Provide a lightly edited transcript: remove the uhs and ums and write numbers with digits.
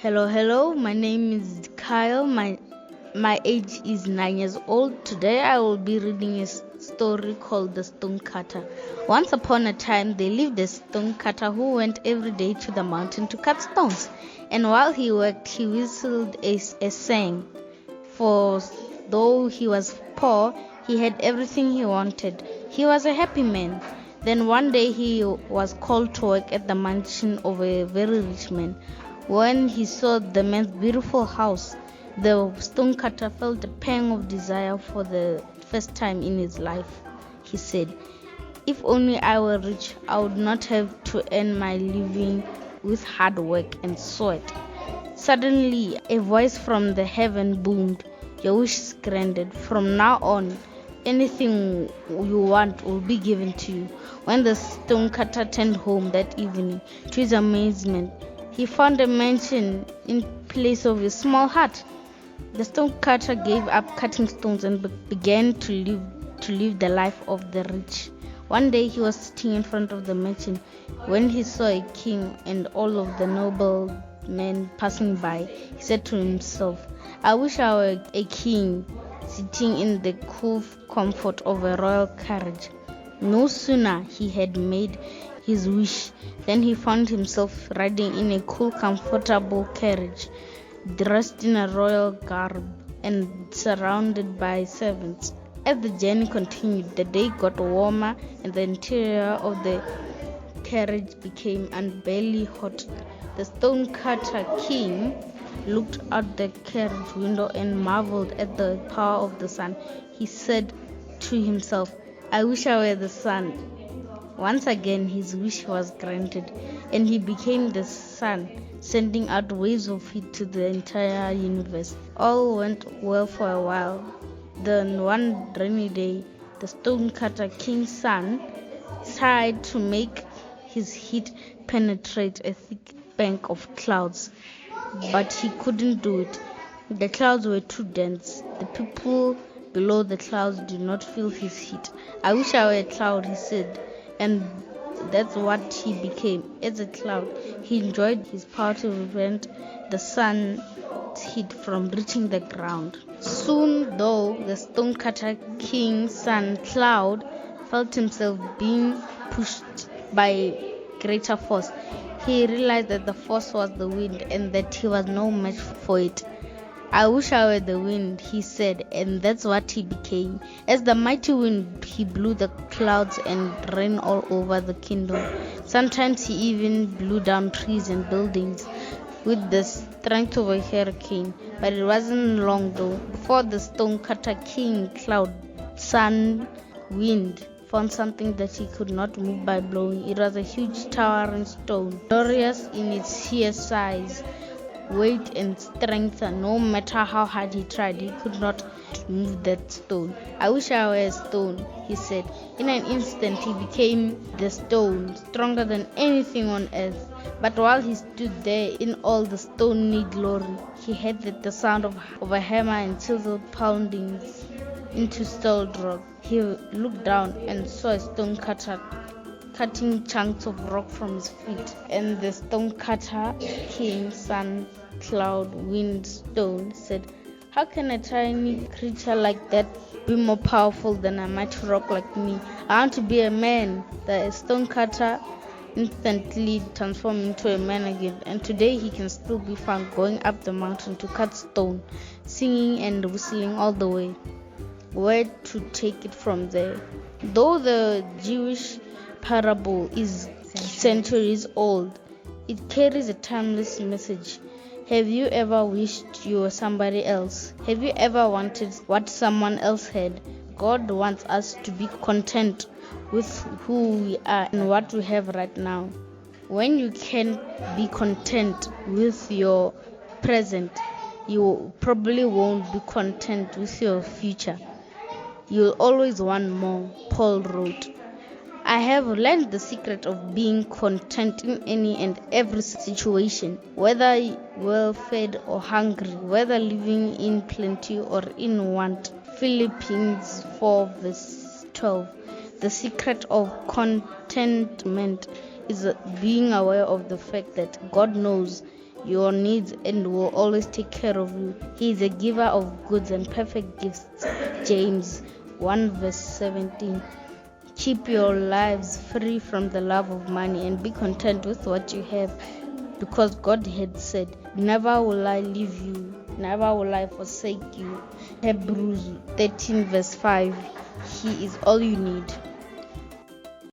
Hello. My name is Kyle. My age is 9 years old. Today I will be reading a story called The Stonecutter. Once upon a time, there lived a stonecutter who went every day to the mountain to cut stones. And while he worked, he whistled a song. For though he was poor, he had everything he wanted. He was a happy man. Then one day he was called to work at the mansion of a very rich man. When he saw the man's beautiful house, the stonecutter felt a pang of desire for the first time in his life. He said, "If only I were rich, I would not have to earn my living with hard work and sweat." Suddenly, a voice from the heaven boomed, "Your wish is granted. From now on, anything you want will be given to you." When the stonecutter turned home that evening, to his amazement, he found a mansion in place of a small hut. The stonecutter gave up cutting stones and began to live the life of the rich. One day he was sitting in front of the mansion when he saw a king and all of the noblemen passing by. He said to himself, "I wish I were a king, sitting in the cool comfort of a royal carriage." No sooner he had made his wish than he found himself riding in a cool, comfortable carriage, dressed in a royal garb and surrounded by servants. As the journey continued, the day got warmer and the interior of the carriage became unbearably hot. The stonecutter king looked out the carriage window and marveled at the power of the sun. He said to himself, "I wish I were the sun." Once again his wish was granted, and he became the sun, sending out waves of heat to the entire universe. All went well for a while. Then one rainy day, the stonecutter king's son tried to make his heat penetrate a thick bank of clouds, but he couldn't do it. The clouds were too dense. The people below the clouds did not feel his heat. "I wish I were a cloud," he said, and that's what he became. As a cloud, he enjoyed his power to prevent the sun's heat from reaching the ground. Soon, though, the stonecutter king's son Cloud felt himself being pushed by a greater force. He realized that the force was the wind and that he was no match for it. "I wish I were the wind," he said, and that's what he became. As the mighty wind, he blew the clouds and rain all over the kingdom. Sometimes he even blew down trees and buildings with the strength of a hurricane. But it wasn't long though before the stonecutter king Cloud, sun, wind, found something that he could not move by blowing. It was a huge towering stone, glorious in its sheer size, weight and strength. No matter how hard he tried, he could not move that stone. "I wish I were a stone," he said. In an instant he became the stone, stronger than anything on earth. But while he stood there in all the stony glory, he heard the sound of a hammer and chisel pounding into solid rock. He looked down and saw a stonecutter cutting chunks of rock from his feet, and the stonecutter king, sun, cloud, wind, stone said, "How can a tiny creature like that be more powerful than a mighty rock like me? I want to be a man." The stonecutter instantly transformed into a man again, and today he can still be found going up the mountain to cut stone, singing and whistling all the way. Where to take it from there? Though the Jewish parable is centuries old, it carries a timeless message. Have you ever wished you were somebody else? Have you ever wanted what someone else had? God wants us to be content with who we are and what we have right now. When you can be content with your present, you probably won't be content with your future. You'll always want more. Paul wrote, "I have learned the secret of being content in any and every situation, whether well-fed or hungry, whether living in plenty or in want." Philippians 4 verse 12. The secret of contentment is being aware of the fact that God knows your needs and will always take care of you. He is a giver of goods and perfect gifts. James 1 verse 17. Keep your lives free from the love of money and be content with what you have, because God had said, never will I leave you, never will I forsake you. Hebrews 13 verse 5. He is all you need.